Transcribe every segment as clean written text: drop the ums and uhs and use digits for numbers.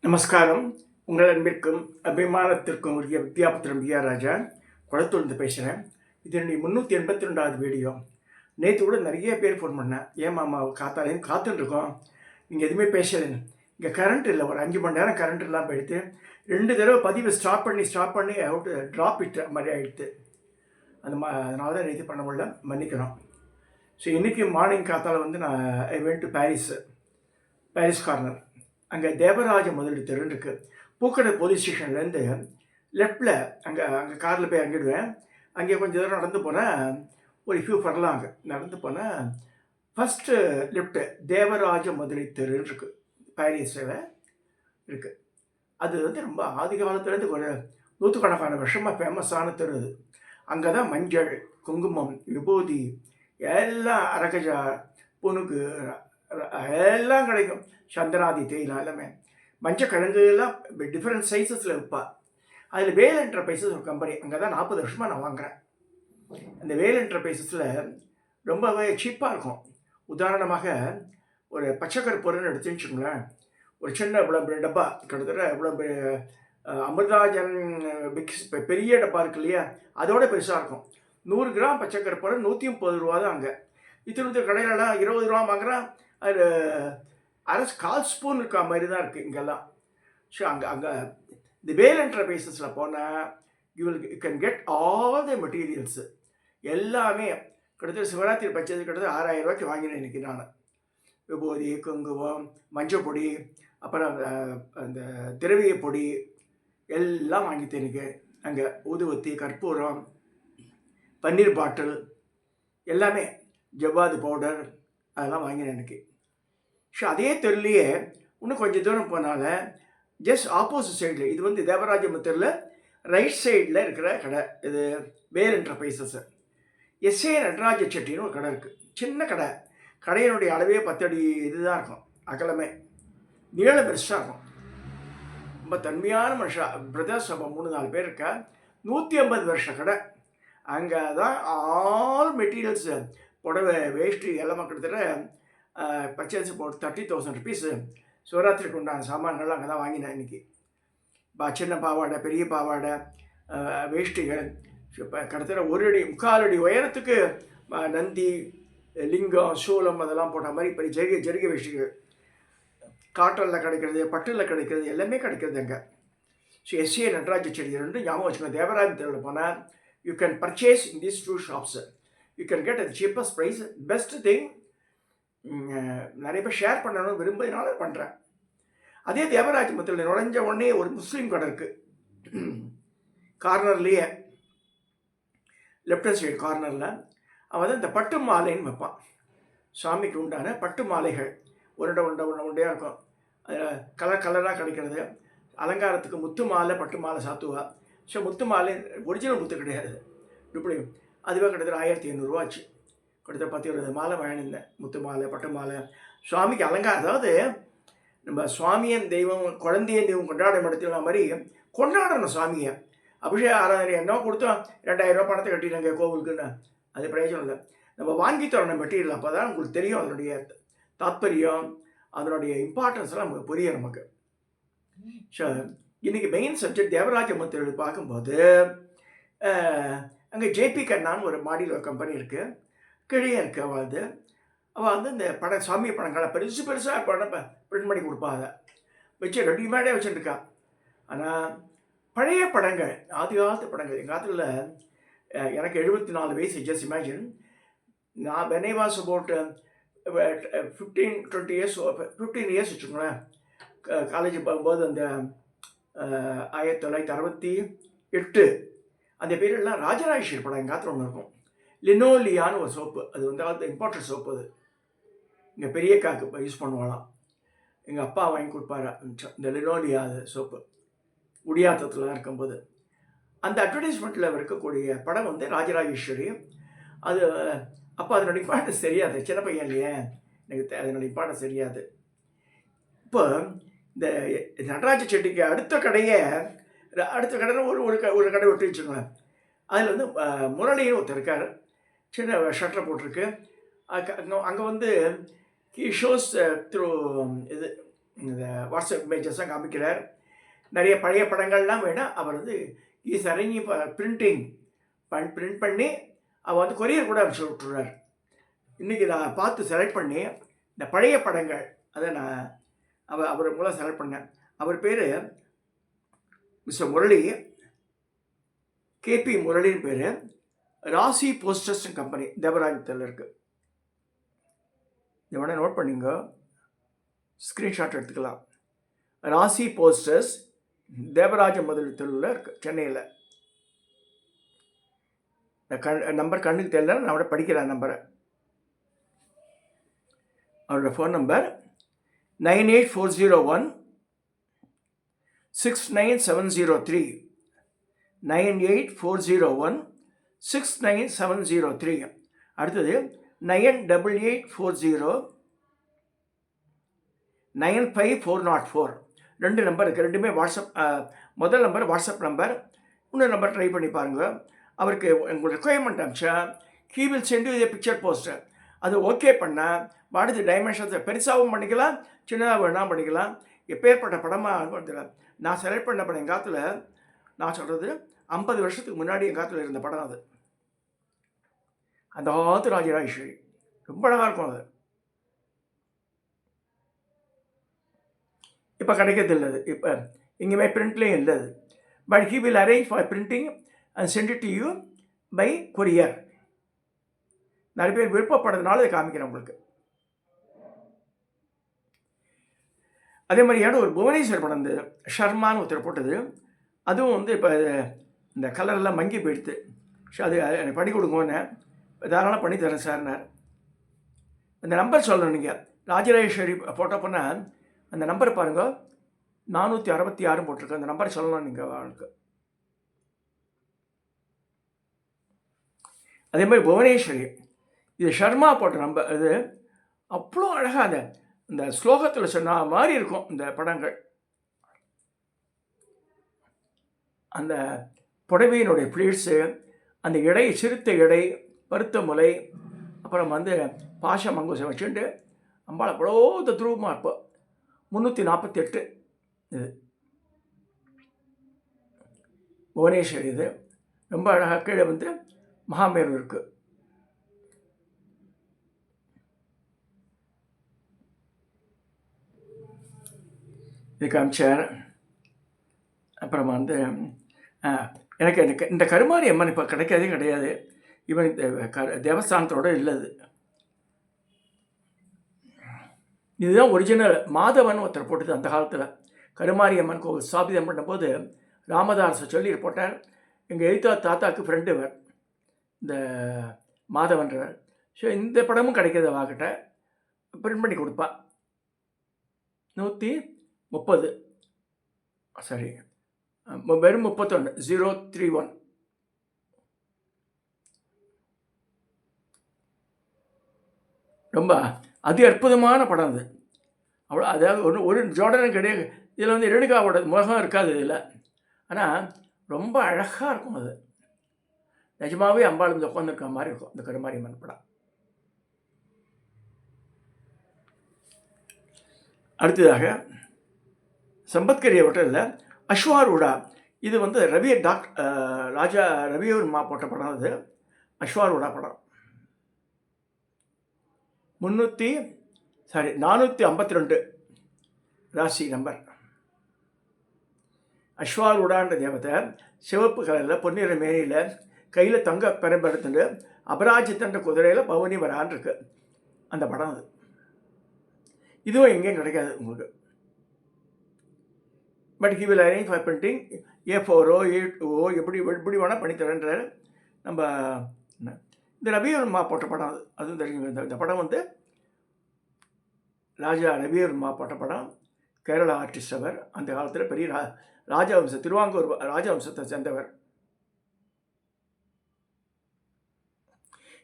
நமஸ்காரம். உங்கள் அன்பிற்கும் அபிமானத்திற்கும் உரிய வித்யாபத்திரம் பிஆர் ராஜா குளத்தூர்ந்து பேசுகிறேன். இது என்னுடைய 382வது வீடியோ. நேற்று கூட நிறைய பேர் ஃபோன் பண்ணேன், ஏன் மாமா காத்தாலேருந்து காத்துட்ருக்கோம், நீங்கள் எதுவுமே பேசலைன்னு. இங்கே கரண்ட் இல்லை, ஒரு 5 மணி நேரம் கரண்ட் இல்லாமல் போயிடுத்து. 2 தடவை பதிவு ஸ்டாப் பண்ணி அவுட் ட்ராப் இட்ட மாதிரி ஆகிடுது. அதனால தான் நேற்று பண்ண முடியல, மன்னிக்கணும். ஸோ இன்றைக்கி மார்னிங் காத்தால் வந்து நான் I went to Paris corner. அங்கே தேவராஜ முதலீடு தெரு இருக்குது. பூக்கடை போலீஸ் ஸ்டேஷன்லேருந்து லெஃப்டில் அங்கே காரில் போய் இறங்கிடுவேன். அங்கே கொஞ்சம் தூரம் நடந்து போனேன், ஒரு ஃபியூ ஃபர்லாங் நடந்து போனேன். ஃபஸ்ட்டு லெஃப்ட்டு தேவராஜ முதலீடு தெரு இருக்குது, பாரிஸில் இருக்குது. அது வந்து ரொம்ப ஆதி காலத்துலேருந்து ஒரு நூற்றுக்கணக்கான வருஷமாக ஃபேமஸான தெரு அது. அங்கே தான் மஞ்சள், குங்குமம், விபூதி எல்லாம், அரகஜா, புனுகு எல்லாம் கிடைக்கும். சந்தனாதி தேயிலாம் எல்லாமே, மஞ்சள் கிழங்கு எல்லாம் டிஃப்ரெண்ட் சைஸஸில் விற்பா. அதில் வேல் என்டர்பிரைசஸ் ஒரு கம்பெனி, அங்கே தான் 40 வருஷமாக நான் வாங்குகிறேன். அந்த வேல் என்டர்பிரைசஸில் ரொம்பவே சீப்பாக இருக்கும். உதாரணமாக ஒரு பச்சைக்கரு பொருள்னு எடுத்துன்னு வச்சுக்கோங்களேன், ஒரு சின்ன இவ்வளோ டப்பா, கிட்டத்தட்ட இவ்வளோ அமிர்தாஜன் பிக்ஸ் பெரிய டப்பா இருக்கு இல்லையா, அதோட பெருசாக இருக்கும். 100 கிராம் பச்சைக்கரு பொருள் 130 ரூபா தான் அங்கே. இத்திருத்த கடையிலலாம் 20 ரூபா வாங்குகிறான். அது கால் ஸ்பூன் இருக்கா மாதிரி தான் இருக்குது இங்கெல்லாம். ஸோ அங்கே இந்த வேல் என்டர்பிரைசஸில் போனால் you can get all the materials எல்லாமே. கிட்டத்தட்ட சிவராத்திரி பச்சது கிட்டத்தட்ட 6000 ரூபாய்க்கு வாங்கினேன் இன்றைக்கி நான். விபூதி, குங்குமம், மஞ்சள் பொடி, அப்புறம் அந்த திரவிய பொடி எல்லாம் வாங்கித்தேன் இன்றைக்கி. அங்கே ஊதுவத்தி, கற்பூரம், பன்னீர் பாட்டில் எல்லாமே, ஜவ்வாது பவுடர் அதெல்லாம் வாங்கினேன் எனக்கு. ஸோ அதே தெருலையே இன்னும் கொஞ்சம் தூரம் போனால ஜஸ்ட் ஆப்போசிட் சைடில், இது வந்து தேவராஜ தெருவில் ரைட் சைடில் இருக்கிற கடை, இது வேல் என்டர்பிரைசஸ். எஸ்ஏ நடராஜ செட்டின்னு ஒரு கடை இருக்குது, சின்ன கடை. கடையினுடைய அளவே 10 அடி இதுதான் இருக்கும், அகலமே. நீளம் பெருசாக இருக்கும். ரொம்ப தன்மையான மனுஷா, பிரதர்ஸ் நம்ம 3-4 பேர் இருக்கா. 150 வருஷ கடை. அங்கே தான் ஆல் மெட்டீரியல்ஸு, புடவை, வேஷ்டி எல்லாம் கிட்டத்தட்ட பர்ச்சேஸ் போட்டு 30,000 ருபீஸு சிவராத்திரிக்கு உண்டான சாமான்கள்லாம் அங்கே தான் வாங்கினேன் இன்றைக்கி. சின்ன பாவாடை, பெரிய பாவாடை, வேஷ்டிகள், இப்போ கிட்டத்தட்ட 1 அடி 3/4 அடி உயரத்துக்கு நந்தி, லிங்கம், சூலம் அதெல்லாம் போட்ட மாதிரி பெரிய ஜெருகை வேஷ்டிகள் காட்டனில் கிடைக்கிறது, பட்டில் கிடைக்கிறது, எல்லாமே கிடைக்கிறது அங்கே. ஸோ எஸ்ஏ நடராஜ செடி 2 ஞாபகம் வச்சுக்கோங்க. தேவராஜ தெருவில் போனால் you can purchase in these 2 shops. You can get at cheapest price. Best thing, நிறைய பேர் ஷேர் பண்ணணும்னு விரும்பினால பண்ணுறேன். அதே தேவராஜ மத்தியில் நுழைஞ்ச உடனே ஒரு முஸ்லீம் கடை இருக்குது கார்னர்லேயே, லெஃப்ட் ஹேண்ட் சைடு கார்னரில். அவன் வந்து இந்த பட்டு மாலைன்னு வைப்பான். சாமிக்கு உண்டான பட்டு மாலைகள் உருண்டையாக இருக்கும். கலராக கிடைக்கிறது. அலங்காரத்துக்கு முத்து மாலை, பட்டு மாலை சாத்துவா. ஸோ முத்து மாலை ஒரிஜினல் முத்து கிடையாது, இப்படி அதுவே கிட்டத்தட்ட 1500 ரூபா ஆச்சு. கிட்டத்தட்ட 10-20 மாலை வாங்கியிருந்தேன், முத்து மாலை, பட்டு மாலை. சுவாமிக்கு அலங்காரம், அதாவது நம்ம சுவாமியன் தெய்வம், குழந்தையன் தெய்வம் கொண்டாட இடத்துல மாதிரி கொண்டாடணும் சுவாமியை. அபிஷேக ஆராதனை என்ன கொடுத்தோம், 2000 ரூபா பணத்தை கட்டிடுங்க கோவிலுக்குன்னு, அது பிரயோஜனம் இல்லை. நம்ம வாங்கி தரணும் மெட்டீரியல். அப்போ தான் உங்களுக்கு தெரியும் அதனுடைய தாத்பரியம், அதனுடைய இம்பார்ட்டன்ஸ்லாம் நமக்கு புரியும் நமக்கு. ஸோ இன்றைக்கி மெயின் சப்ஜெக்ட் தேவராஜ முத்திரை பார்க்கும்போது, அங்கே ஜேபி கண்ணான்னு ஒரு மாடியில் கம்பெனி இருக்குது, கிழியே இருக்குது. அவள் வந்து இந்த சாமி படங்களை பெருசாக படம் பிரிண்ட் பண்ணி கொடுப்பாங்க, வச்சு ரெடிமேடே வச்சுருக்கா. ஆனால் பழைய படங்கள், ஆதி காலத்து படங்கள், எங்கள் காலத்தில் எனக்கு 74 வயசு. ஜஸ்ட் இமேஜின், நான் when I was about 15 years வச்சுக்கோங்களேன். காலேஜ் போகும்போது அந்த 1968 அந்த பீரியட்லாம் ராஜராஜேஸ்வரி படம் எங்கள் காலத்தில் ஒன்று இருக்கும், லினோலியான்னு ஒரு சோப்பு. அது வந்து காலத்து இம்பார்ட்டன்ட் சோப்பு. அது இங்கே பெரிய காக்கு யூஸ் பண்ணுவாங்களாம். எங்கள் அப்பா வாங்கி கொடுப்பாரு இந்த லினோலியா சோப்பு, குடியாத்தத்தில் இருக்கும்போது. அந்த அட்வர்டைஸ்மெண்ட்டில் இருக்கக்கூடிய படம் வந்து ராஜராஜேஸ்வரி. அது அப்போ அதனுடைய இம்பார்ட்டன்ஸ் தெரியாது, சின்ன பையன் இல்லையே, எனக்கு அதனுடைய இம்பார்ட்டன்ஸ் தெரியாது. இப்போ இந்த நடராஜ செட்டிக்கு அடுத்த கடையில் ஒரு கடை விட்டு வச்சுக்கோங்களேன். அதில் வந்து முரளின்னு ஒருத்தர் இருக்கார், சின்ன ஷட்டர் போட்டிருக்கு. அங்கே வந்து he shows through வாட்ஸ்அப் இமேஜஸ்லாம் காமிக்கிறார். நிறைய பழைய படங்கள்லாம் வேணால் அவர் வந்து ஈஸ் அரேஞ்சிங் பிரிண்டிங் பிரிண்ட் பண்ணி அவர் வந்து கொரியர் கூட அனுப்பிச்சு விட்டுறார். இன்றைக்கி நான் பார்த்து செலக்ட் பண்ணி இந்த பழைய படங்கள் அதை நான் அவர் மூலம் செலக்ட் பண்ணேன். அவர் பேர் மிஸ்டர் முரளி, கேபி முரளின்னு பேர். ராசி போஸ்டர்ஸ் கம்பெனி தேவராஜத்தில் இருக்குது. இதை வேணால் நோட் பண்ணிங்க, ஸ்க்ரீன்ஷாட் எடுத்துக்கலாம். ராசி போஸ்டர்ஸ் தேவராஜ முதல் தெருவில் இருக்குது, சென்னையில். நம்பர் கண்ணுக்கு தெரியல, நான் அவட படிக்கிறேன் நம்பரை. அவரோட ஃபோன் நம்பர் 98401 69703, 98401 69703. அடுத்தது 9840 95404. 2 நம்பர் இருக்குது. ரெண்டுமே வாட்ஸ்அப். முதல் நம்பர் வாட்ஸ்அப் நம்பர், இன்னொரு நம்பர் ட்ரை பண்ணி பாருங்கள். அவருக்கு உங்களோட ரெக்குயர்மெண்ட் அனுப்பிச்சா he will send you the picture poster. அது ஓகே பண்ணால் அடுத்த டைமென்ஷன்ஸை பெருசாகவும் பண்ணிக்கலாம், சின்னதாக வேணால் பண்ணிக்கலாம். எப்பேற்பட்ட படமாக அனுபவத்தில் நான் செலக்ட் பண்ண படம் எங்கள் காலத்தில், நான் சொல்கிறது 50 வருஷத்துக்கு முன்னாடி எங்கள் காலத்தில் இருந்த படம் அது. அந்த காலத்து ராஜராஜேஸ்வரி ரொம்ப அழகாக இருக்கும். அது இப்போ கிடைக்கிறது இல்லை. அது இப்போ எங்கேயுமே பிரிண்ட்லேயும் இல்லை அது. But he will arrange for printing and sent it to you by courier. நிறைய பேர் விருப்பப்படுறதுனால இதை காமிக்கிறேன் உங்களுக்கு. அதே மாதிரியான ஒரு புவனேஸ்வர் படம், இந்த ஷர்மான்னு ஒருத்தர் போட்டது, அதுவும் வந்து இப்போ இந்த கலரெல்லாம் மங்கி போயிடுது. அது எனக்கு பண்ணி கொடுங்கன்னு தாராளமாக பண்ணி தரேன் சார்னார். அந்த நம்பர் சொல்லணும் நீங்கள். ராஜராஜேஸ்வரி போட்டோ போனால் அந்த நம்பரை பாருங்கள், 466 போட்டிருக்கு. அந்த நம்பரை சொல்லணும் நீங்கள் அவனுக்கு. அதே மாதிரி புவனேஸ்வரி, இது ஷர்மா போட்ட நம்பர். இது அவ்வளோ அழகாக அந்த ஸ்லோகத்தில் சொன்ன மாதிரி இருக்கும் இந்த படங்கள். அந்த புடவையினுடைய ப்ளீட்ஸு, அந்த இடை, சிறுத்த இடை, பருத்த முலை, அப்புறம் வந்து பாஷம் அங்குசம் வச்சுட்டு அம்பாள் அவ்வளோ தத்ரூபமாக இருப்போம். 348 இது புவனேஸ்வரி. இது ரொம்ப அழகாக. கீழே வந்து மகாமேரு இருக்குது. இதுக்கு அமிச்சார். அப்புறமா வந்து எனக்கு இந்த கருமாரி அம்மன் இப்போ கிடைக்காதே கிடையாது. இவன் தேவஸ்தானத்தோடு இல்லது. இதுதான் ஒரிஜினல். மாதவன் ஒருத்தர் போட்டது அந்த காலத்தில். கருமாரி அம்மன் கோவில் ஸ்தாபிதம் பண்ணும்போது ராமதாஸை சொல்லி போட்டார். எங்கள் தாத்தாவுக்கு ஃப்ரெண்டு இவர், இந்த மாதவன்றவர். ஸோ இந்த படமும் கிடைக்கிது. வாக்கிட்ட பிரிண்ட் பண்ணி கொடுப்பா. 130, சரி, வெறும் 31, 031. ரொம்ப அதி அற்புதமான படம் அது. அவ்வளோ, அதாவது ஒரு ஜோடனும் கிடையாது. இதில் வந்து ரேணுகாவோட முகம் இருக்காது இதில். ஆனால் ரொம்ப அழகாக இருக்கும். அது நிஜமாகவே அம்பாள் இந்த உட்காந்துருக்க மாதிரி இருக்கும் இந்த கருமாரியம்மன் படம். அடுத்ததாக சம்பத்கரிய ஹோட்டலில் அஸ்வாரூடா. இது வந்து ரவிவர்மா போட்ட படம். அது அஸ்வாரூடா படம். 452 ராசி நம்பர். அஸ்வாரூடான்ற தேவத்தை சிவப்பு கலரில் பொன்னிற மேனியில் கையில் தங்க பெரும்படுத்துட்டு அபராஜித்தன்ற குதிரையில் பவனி வரான் இருக்கு அந்த படம். அது இதுவும் எங்கேயும் கிடைக்காது உங்களுக்கு. But he will arrange for printing. A4 A2 எப்படி வேணால் பண்ணித்தரேன்றார். நம்ம இந்த ரவிவர்மா போட்ட படம். அதுவும் தெரியுங்க. இந்த படம் வந்து ராஜா ரவிவர்மா போட்ட படம். கேரளா ஆர்டிஸ்ட் அவர். அந்த காலத்தில் பெரிய ராஜவம்சம், திருவாங்கூர் ராஜவம்சத்தை சேர்ந்தவர்.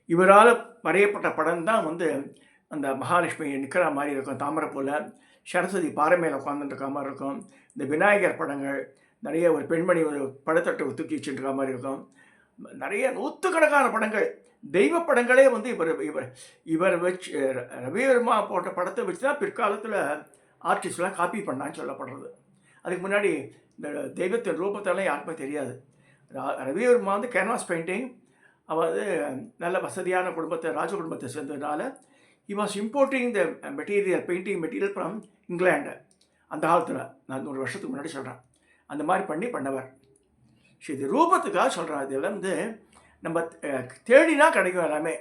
இவரால் வரையப்பட்ட படம் தான் வந்து அந்த மகாலட்சுமி நிற்கிற மாதிரி இருக்கும் தாமரை போல். சரஸ்வதி பாறை மேலே உட்காந்துருக்க மாதிரி இருக்கும். இந்த விநாயகர் படங்கள் நிறைய, ஒரு பெண்மணி ஒரு படத்தட்டை தூக்கி வச்சுருக்க மாதிரி இருக்கும். நிறைய நூற்றுக்கணக்கான படங்கள், தெய்வ படங்களே வந்து இவர் வச்சு ரவிவர்மா போட்ட படத்தை வச்சு தான் பிற்காலத்தில் ஆர்டிஸ்ட்லாம் காப்பி பண்ணான்னு சொல்லப்படுறது. அதுக்கு முன்னாடி இந்த தெய்வத்தின் ரூபத்தெல்லாம் யாருக்குமே தெரியாது. ரவிவர்மா வந்து கேன்வாஸ் பெயிண்டிங், அவள் வந்து நல்ல வசதியான குடும்பத்தை, ராஜ குடும்பத்தை சேர்ந்ததுனால he was importing the material, painting material from England. அந்த காலத்தில் நான் 100 வருஷத்துக்கு முன்னாடி சொல்கிறேன். அந்த மாதிரி பண்ணவர். ஸோ இது ரூபத்துக்காக சொல்கிறேன். இதெல்லாம் வந்து நம்ம தேடினா கிடைக்கும் எல்லாமே.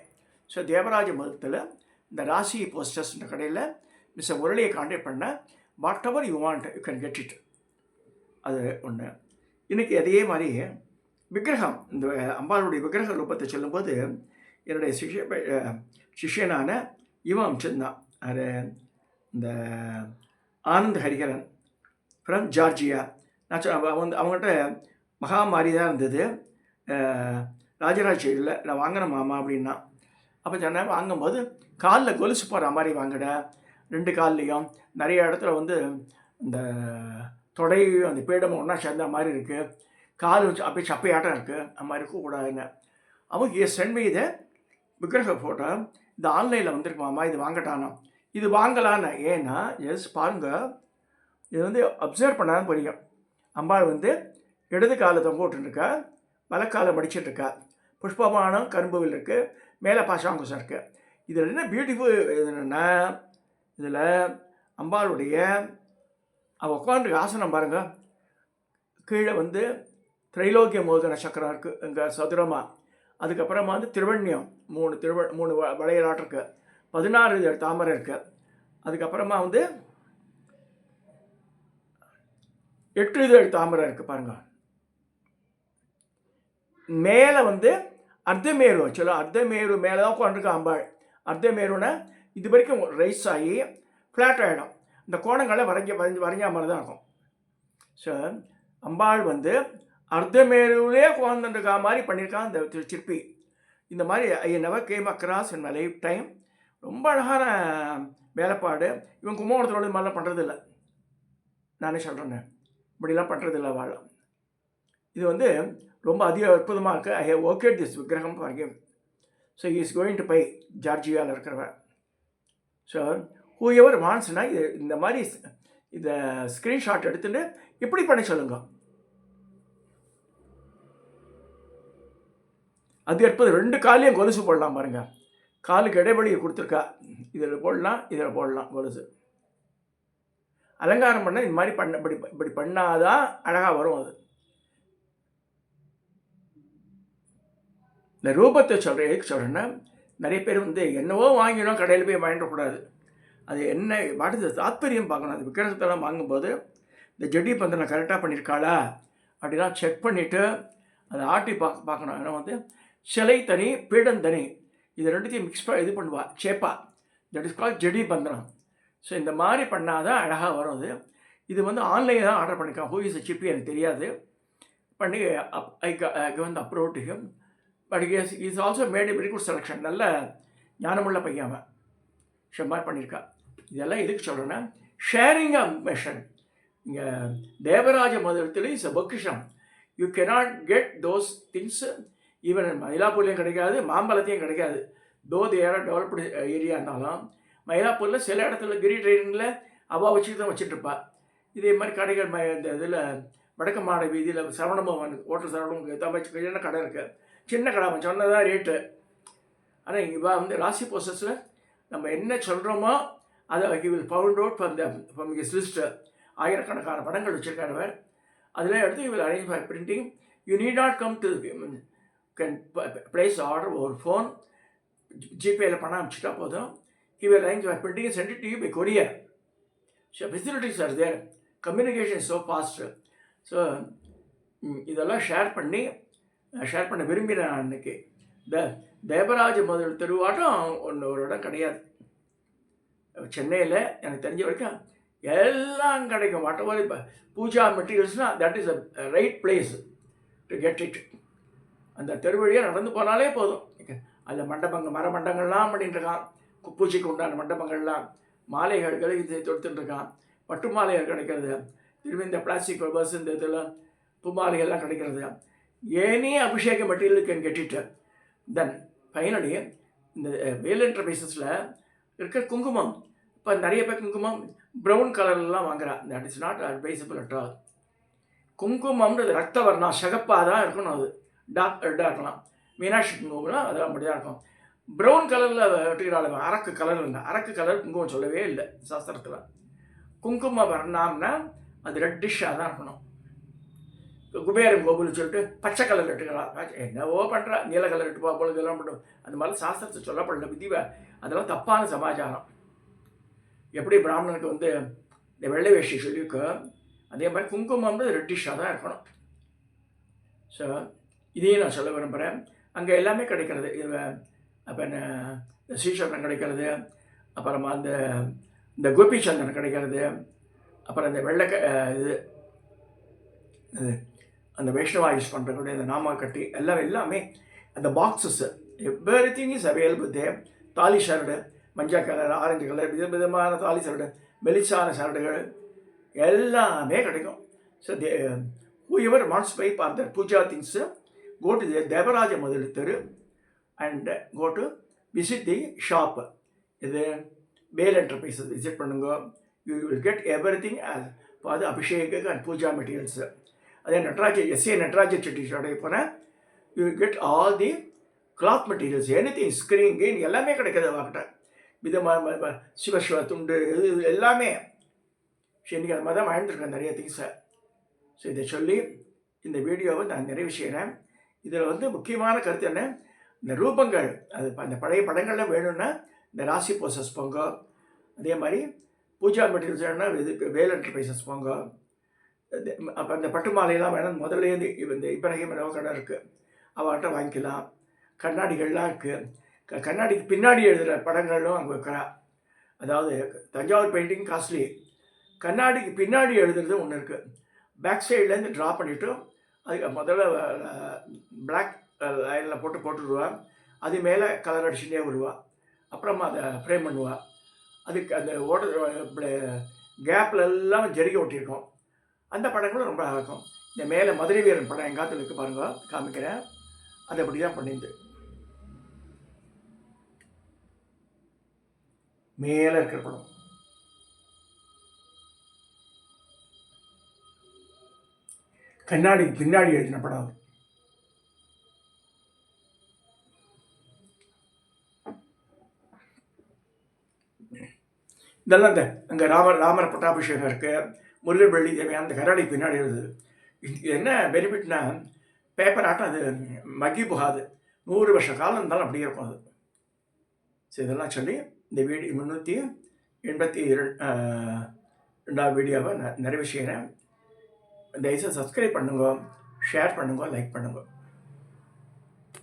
ஸோ தேவராஜ மதத்தில் இந்த ராசி போஸ்டர்ஸ்ன்ற கடையில் மிஸ்டர் முரளியை கான்டாக்ட் பண்ண, what ever you want you can get it. அது ஒன்று. இன்றைக்கி அதே மாதிரி விக்கிரகம், இந்த அம்பாளுடைய விக்கிரக ரூபத்தை சொல்லும்போது என்னுடைய சிஷ்யனான இவன் அமிச்சிருந்தான். அது இந்த ஆனந்த் ஹரிகரன் ஃப்ரம் ஜார்ஜியா. நான் அவங்ககிட்ட மகாமாரி தான் இருந்தது, ராஜராஜ இல்லை, நான் வாங்கினேன் மாமா அப்படின்னா. அப்போ சொன்னேன், வாங்கும்போது காலில் கொலுசு போகிற மாதிரி வாங்கிட, 2 கால்லையும் நிறைய இடத்துல வந்து இந்த தொடை அந்த பீடமும் ஒன்றா சேர்ந்த மாதிரி இருக்குது, கால் வச்சு அப்படியே சப்பையாட்டம் இருக்குது, அந்த மாதிரி இருக்கக்கூடாதுன்னு. அவங்க சென்ட் மீ இதை விக்கிரக ஃபோட்டோ, இந்த ஆன்லைனில் வந்துருக்குமாம்மா, இது வாங்கட்டானா, இது வாங்கலான்னு. ஏன்னா எஸ் பாருங்கள், இது வந்து அப்சர்வ் பண்ணாதான் புரியும். அம்பாள் வந்து இடது காலை தொங்க விட்டுருக்கா, வலக்காலை மடிச்சிட்ருக்கா, புஷ்பமானம் கரும்புவில் இருக்குது, மேலே பாசாங்குசம் இருக்குது. இதில் என்ன பியூட்டிஃபுல் என்னென்னா, இதில் அம்பாளுடைய அவள் உட்காந்துருக்க ஆசனம் பாருங்கள். கீழே வந்து திரைலோக்கிய மோதன சக்கரம் இருக்குது இங்கே சதுரமாக. அதுக்கப்புறமா வந்து திருவண்யம் 3 வளையலாட்டம் இருக்குது, 16 தாமரை இருக்குது. அதுக்கப்புறமா வந்து 8 தாமரை இருக்குது பாருங்கள். மேலே வந்து அர்த்தமேரு, ஆக்சுவலாக அர்த்தமேரு மேலே தான் உட்காந்துருக்கா அம்பாள். அர்த்தமேருன்னா இது வரைக்கும் ரைஸ் ஆகி ஃப்ளாட் ஆகிடும், இந்த கோணங்களை வரைஞ்ச மாதிரி தான் இருக்கும். ஸோ அம்பாள் வந்து அர்த்தமேருவிலே உட்காந்துருக்கா மாதிரி பண்ணியிருக்கான் இந்த சிற்பி. இந்த மாதிரி I never came across in my life time. ரொம்ப அழகான வேலைப்பாடு. இவன் கும்பகோணத்தோட இது மாதிரிலாம் பண்ணுறதில்ல, நானே சொல்கிறேன்னு, இப்படிலாம் பண்ணுறதில்ல வாழ. இது வந்து ரொம்ப அற்புதமாக இருக்குது. I have worked this vigraham for him. So he is going to buy ஜார்ஜியாவில் இருக்கிறவன். ஸோ ஹூ எவர் வாண்ட்ஸ்னா இது இந்த மாதிரி இதை ஸ்க்ரீன்ஷாட் எடுத்துட்டு இப்படி பண்ணி சொல்லுங்க. அது எடுப்பது 2 காலையும் கொலுசு போடலாம் பாருங்கள். காலுக்கு இடைவெளியை கொடுத்துருக்கா, இதில் போடலாம் கொலுசு. அலங்காரம் பண்ண இந்த மாதிரி இப்படி பண்ணாதான் அழகாக வரும். அது இந்த ரூபத்தை எதுக்கு சொல்கிறேன்னா, நிறைய பேர் வந்து என்னவோ வாங்கினோம் கடையில் போய் வாங்கிடக்கூடாது. அது என்ன வாட்டுது தாத்பரியம் பார்க்கணும். அது விக்கிரகத்தெல்லாம் வாங்கும்போது இந்த ஜடி பந்தனை கரெக்டாக பண்ணியிருக்காளா அப்படிலாம் செக் பண்ணிவிட்டு அதை ஆட்டி பார்க்கணும். ஏன்னா வந்து சிலை தனி, பீடம் தனி, இது ரெண்டுத்தையும் மிக்ஸ் இது பண்ணுவா சேப்பா. That is call ஜடி Pandalam. So இந்த மாதிரி பண்ணால் தான் அழகாக வரும். அது இது வந்து ஆன்லைனில் தான் ஆர்டர் பண்ணிக்கலாம். ஹூ இஸ் அ சிப்பி எனக்கு தெரியாது. பண்ணி ஐ வந்து அப்ரோட் to him. But is also mat very good selection. நல்ல ஞானமுள்ள பையன் அவன். ஸோ மாதிரி பண்ணியிருக்கா. இதெல்லாம் எதுக்கு சொல்கிறேன்னா, ஷேரிங் அ மெஷன். இங்கே தேவராஜ மதத்தில் is a pokkisham. You cannot get those things even மயிலாப்பூர்லேயும் கிடைக்காது, மாம்பழத்தையும் கிடைக்காது. தோ தேர டெவலப்டு ஏரியா இருந்தாலும் மயிலாப்பூரில் சில இடத்துல கிரி ட்ரெயினில் அவள் வச்சுட்டு தான் வச்சுட்ருப்பா. இதே மாதிரி கடைகள் இந்த இதில் வடக்கு மாட வீதியில் சரவணபவன் ஹோட்டல் சரவணம் தமிழ் என்ன கடை இருக்குது, சின்ன கடை. அவன் சொன்னதான் ரேட்டு. ஆனால் இங்கே வந்து ராசி போஸ்டர்ஸில் நம்ம என்ன சொல்கிறோமோ அதை he will found out from his list. ஆயிரக்கணக்கான படங்கள் வச்சுருக்காரு. அதில் எடுத்து he will arrange for printing. You need not come to can place order ஒரு ஃபோன், ஜிபேயில் பணம் அனுப்பிச்சிட்டா போதும். He will arrange for printing, sent it to you by courier. So facilities are there, communication so fast. So இதெல்லாம் share பண்ண விரும்பினேன் நான் அன்றைக்கி. தேவராஜ முதல் தெருவாட்டம் ஒரு இடம் கிடையாது சென்னையில் எனக்கு தெரிஞ்ச வரைக்கும். எல்லாம் கிடைக்கும். வாட் எவர் இப்போ பூஜா மெட்டீரியல்ஸ்னால் that is a right place to get it. அந்த தெரு வழியாக நடந்து போனாலே போதும். அதில் மரமண்டங்கள்லாம் பண்ணிட்டுருக்கான். பூஜைக்கு உண்டான மண்டபங்கள்லாம், மாலைகள் இது தொடுத்துட்டுருக்கான். பட்டு மாலைகள் கிடைக்கிறது. திரும்பி இந்த பிளாஸ்டிக் பஸ் இந்த இதெல்லாம் பூ மாலைகள்லாம் கிடைக்கிறது. ஏனே அபிஷேக material can get it. Then finally இந்த வேல் என்டர்பிரைசஸில் இருக்கிற குங்குமம், இப்போ நிறைய பேர் குங்குமம் ப்ரௌன் கலர்லாம் வாங்குறான். That is not advisable at all. குங்குமம்ன்றது ரத்த வர்ணம், சிகப்பாக தான் இருக்கணும். அது டார்க்காக இருக்கலாம். மீனாட்சி குங்குமம்லாம் அதெல்லாம் அப்படி தான் இருக்கும். ப்ரௌன் கலரில் வெட்டுக்கிறாள். அரக்கு கலர் இல்லை. அரக்கு கலர் குங்குமம் சொல்லவே இல்லை சாஸ்திரத்தில். குங்கும வர்ணம்னா அது ரெட்டிஷாக தான் இருக்கணும். குபேரன் கோபுல்னு சொல்லிட்டு பச்சை கலர் வெட்டுக்கலாம். என்னவோ பண்ணுறா, நீல கலர் வெட்டுப்பா போல இதெல்லாம் பண்ணும். அந்த மாதிரி சாஸ்திரத்தை சொல்லப்படல. விதிவை அதெல்லாம் தப்பான சமாச்சாரம். எப்படி பிராமணனுக்கு வந்து இந்த வெள்ளை வேஷ்டி சொல்லியிருக்கோ, அதே மாதிரி குங்குமம்ன்றது ரெட்டிஷாக தான் இருக்கணும். ஸோ இதையும் நான் சொல்ல விரும்புகிறேன். அங்கே எல்லாமே கிடைக்கிறது. இது அப்போ என்ன ஸ்ரீசக்கரம் கிடைக்கிறது, அப்புறமா இந்த கோபிச்சந்திரன் கிடைக்கிறது, அப்புறம் இந்த வெள்ளை இது அந்த வைஷ்ணவா யூஸ் பண்ணுறக்கூடிய அந்த நாமா கட்டி எல்லாமே அந்த boxes everything is available there. தாலி ஷர்டு, மஞ்சள் கலர், ஆரஞ்சு கலர், விதவிதமான தாலி சரடு, மெலிசான சரடுகள் எல்லாமே கிடைக்கும். So whoever wants to buy for their puja things, go to the Devaraja Madhuri Thiru and go to visit the shop. இது Bale Enterprises visit பண்ணுங்க. You will get everything as for the Abhishek and puja materials. அதே Nataraja S A Nataraja Shetty ஷாடை போனால் you will get all the cloth materials, anything, screen gain எல்லாமே கிடைக்கிறது வாக்கிட்ட. விதமாக சிவசிவ துண்டு இது எல்லாமே. ஸோ இன்றைக்கி அது மாதிரி தான் வாழ்ந்துருக்கேன் நிறைய திங்ஸை. ஸோ இதை சொல்லி இந்த வீடியோவை நான் நிறைவு செய்கிறேன். இதில் வந்து முக்கியமான கருத்து என்ன, இந்த ரூபங்கள் அது அந்த பழைய படங்கள்லாம் வேணும்னா இந்த ராசி போசஸ் போங்க. அதே மாதிரி பூஜா மெட்டீரியல்ஸ் வேணும்னா இதுக்கு வேல் என்டர்பிரைசஸ் போங்க. அப்போ அந்த பட்டு மாலையெல்லாம் வேணும் முதல்லேருந்து இந்த இப்ராஹிம் ரவ கடை இருக்குது, அவர்கிட்ட வாங்கிக்கலாம். கண்ணாடிகள்லாம் இருக்குது. கண்ணாடிக்கு பின்னாடி எழுதுகிற படங்களும் அங்கே வைக்கிறா. அதாவது தஞ்சாவூர் பெயிண்டிங் காஸ்ட்லி. கண்ணாடிக்கு பின்னாடி எழுதுறது ஒன்று இருக்குது. பேக் சைட்லேருந்து ட்ரா பண்ணிவிட்டு அதுக்கு முதல்ல பிளாக் லைனில் போட்டுருவா. அது மேலே கலர் அடிச்சுட்டே வருவா. அப்புறமா அதை ஃப்ரேம் பண்ணுவா. அதுக்கு அந்த கேப்பில் எல்லாம் ஜரிகை ஒட்டியிருக்கோம். அந்த படங்களும் ரொம்ப அழகாக இருக்கும். இந்த மேலே மதுரை வீரன் படம் எங்காத்துல இருக்கு பாருங்க, காமிக்கிறேன். அது அப்படி தான் பண்ணியிருந்து மேலே இருக்கிற படம். கண்ணாடிக்கு பின்னாடி எழுதின படம் அது. இதெல்லாம் இந்த அங்கே ராமர் பட்டாபிஷேகம் இருக்குது. முருகர் வெள்ளி தேவையான அந்த கண்ணாடி பின்னாடி எழுதுது. என்ன பெனிஃபிட்னா பேப்பர் ஆட்டம் அது மக்கி போகாது. 100 வருஷ காலம் இருந்தாலும் அப்படியே இருக்கும் அது. ஸோ இதெல்லாம் சொல்லி இந்த வீடியோ 382 வீடியோவை நான் நிறைவு செய்கிறேன். தயவுசெய்து சப்ஸ்கிரைப் பண்ணுங்க, ஷேர் பண்ணுங்க, லைக் பண்ணுங்க.